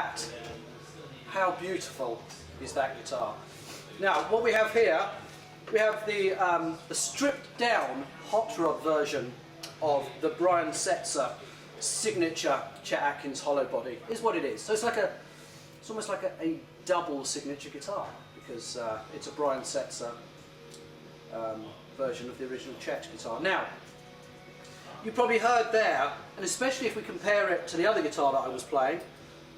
that. How beautiful is that guitar? Now, what we have here, we have the stripped down hot rod version of the Brian Setzer signature Chet Atkins hollow body, is what it is. So it's almost like a double signature guitar, because it's a Brian Setzer version of the original Chet guitar. Now, you probably heard there, and especially if we compare it to the other guitar that I was playing,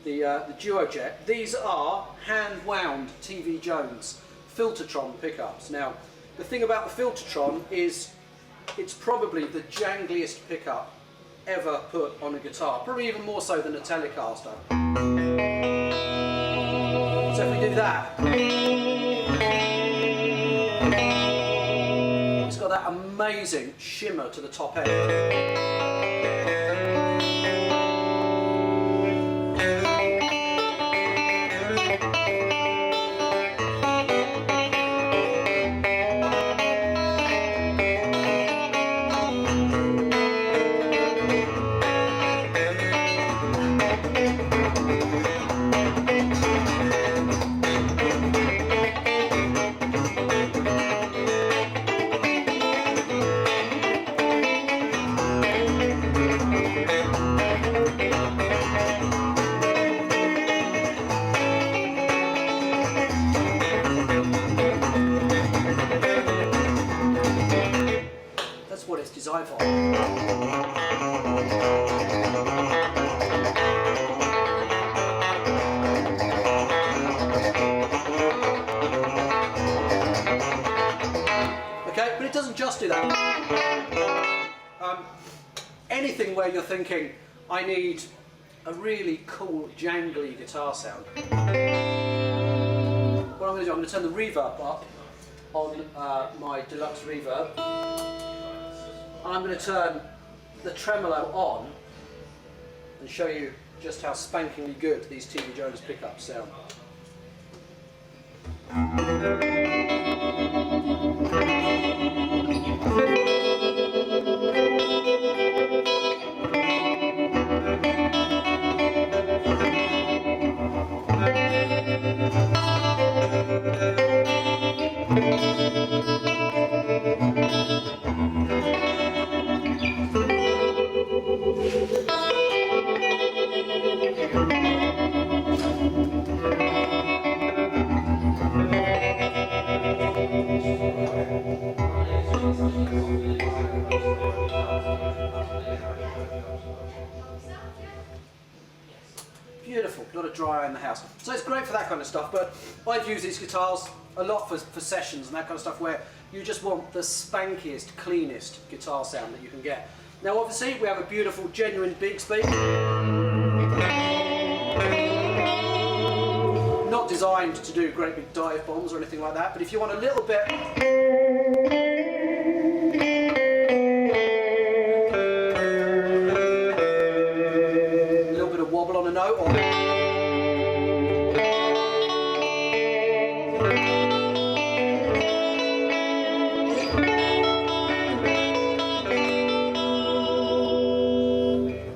the Duo Jet, these are hand-wound TV Jones Filtertron pickups. Now, the thing about the Filtertron is it's probably the jangliest pickup ever put on a guitar, probably even more so than a Telecaster. So if we do that, it's got that amazing shimmer to the top end. What it's designed for. Okay, but it doesn't just do that. Anything where you're thinking, I need a really cool jangly guitar sound. What I'm going to do, I'm going to turn the reverb up on my deluxe reverb. I'm going to turn the tremolo on and show you just how spankingly good these TV Jones pickups sound. Beautiful, a lot of dry air in the house. So it's great for that kind of stuff, but I've used these guitars a lot for sessions and that kind of stuff where you just want the spankiest, cleanest guitar sound that you can get. Now obviously we have a beautiful, genuine Bigsby. Not designed to do great big dive bombs or anything like that, but if you want a little bit of wobble on a note, or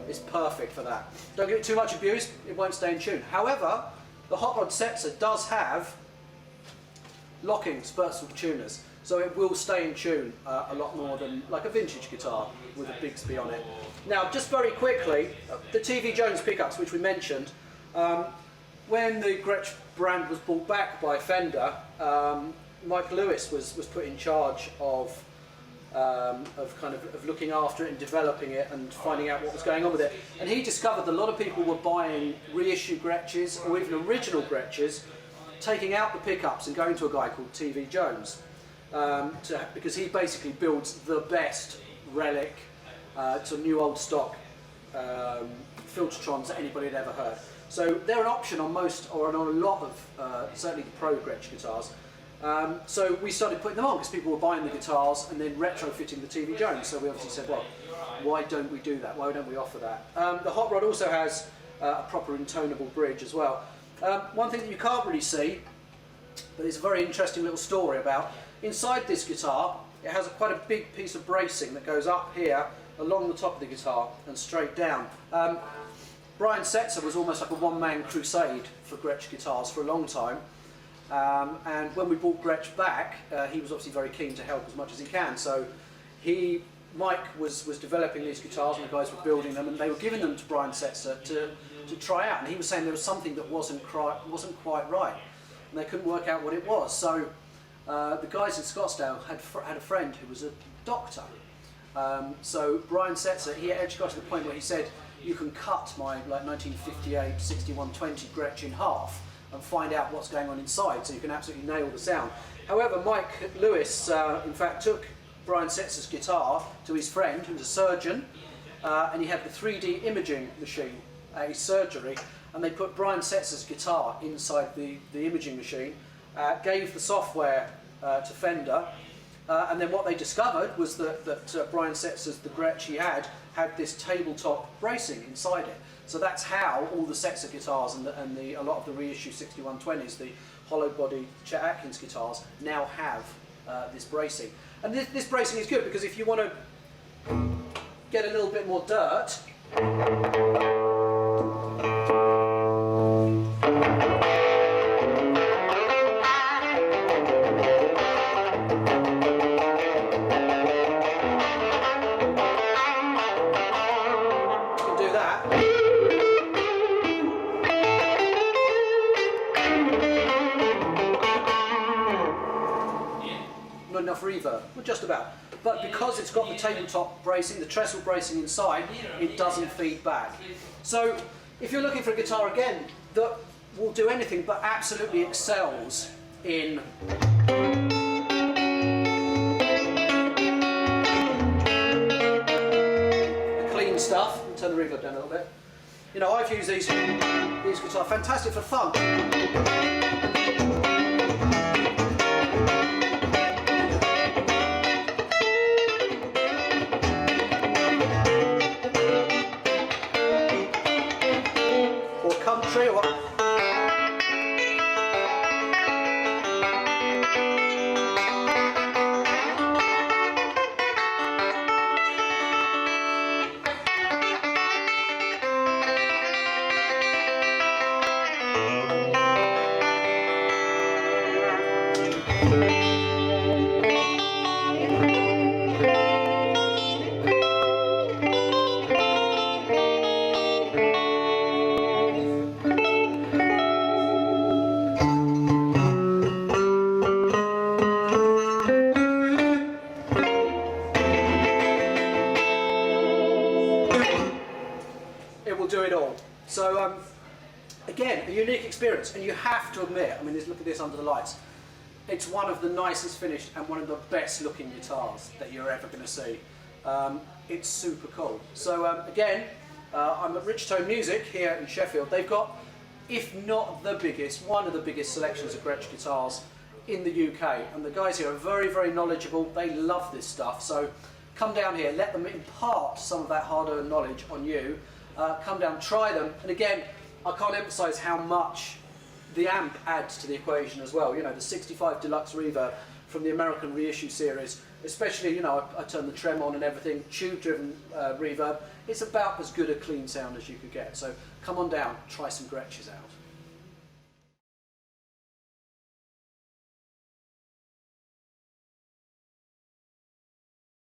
it's perfect for that. Don't give it too much abuse, it won't stay in tune. However, the Hot Rod Setzer does have locking Spurzfeld tuners, so it will stay in tune a lot more than like a vintage guitar with a Bigsby on it. Now, just very quickly, the TV Jones pickups, which we mentioned, when the Gretsch brand was bought back by Fender, Mike Lewis was put in charge of looking after it and developing it and finding out what was going on with it. And he discovered that a lot of people were buying reissue Gretches or even original Gretches, taking out the pickups and going to a guy called TV Jones, because he basically builds the best relic to new old stock Filtertrons that anybody had ever heard. So they're an option on most, or on a lot of, certainly the Pro Gretsch guitars. So we started putting them on because people were buying the guitars and then retrofitting the TV Jones. So we obviously said, well, why don't we do that? Why don't we offer that? The Hot Rod also has a proper intonable bridge as well. One thing that you can't really see, but it's a very interesting little story about, inside this guitar, it has quite a big piece of bracing that goes up here along the top of the guitar and straight down. Brian Setzer was almost like a one-man crusade for Gretsch guitars for a long time. And when we brought Gretsch back, he was obviously very keen to help as much as he can. So Mike was developing these guitars, and the guys were building them, and they were giving them to Brian Setzer to try out. And he was saying there was something that wasn't quite right, and they couldn't work out what it was. So the guys in Scottsdale had a friend who was a doctor. So Brian Setzer, he actually got to the point where he said, you can cut my 1958 6120 Gretsch in half and find out what's going on inside, so you can absolutely nail the sound. However, Mike Lewis, in fact, took Brian Setzer's guitar to his friend, who was a surgeon, and he had the 3D imaging machine at his surgery, and they put Brian Setzer's guitar inside the imaging machine, gave the software to Fender, and then what they discovered was that Brian Setzer's, the Gretsch he had this tabletop bracing inside it. So that's how all the Setzer guitars and a lot of the reissue 6120s, the hollow body Chet Atkins guitars, now have this bracing. And this bracing is good because if you want to get a little bit more dirt, enough reverb, well, just about. But because it's got the tabletop bracing, the trestle bracing inside, it doesn't feed back. So if you're looking for a guitar again that will do anything but absolutely excels in the clean stuff, I'll turn the reverb down a little bit. You know, I've used these guitars, fantastic for fun. Do it all. So again, a unique experience, and you have to admit, I mean, look at this under the lights. It's one of the nicest finished and one of the best looking guitars that you're ever going to see. It's super cool. So again, I'm at Rich Tone Music here in Sheffield. They've got, if not the biggest, one of the biggest selections of Gretsch guitars in the UK, and the guys here are very, very knowledgeable. They love this stuff, so come down here, let them impart some of that hard-earned knowledge on you. Come down, try them, and again, I can't emphasise how much the amp adds to the equation as well. You know, the 65 Deluxe Reverb from the American reissue series, especially, you know, I turn the trem on and everything, tube-driven reverb, it's about as good a clean sound as you could get. So come on down, try some Gretches out.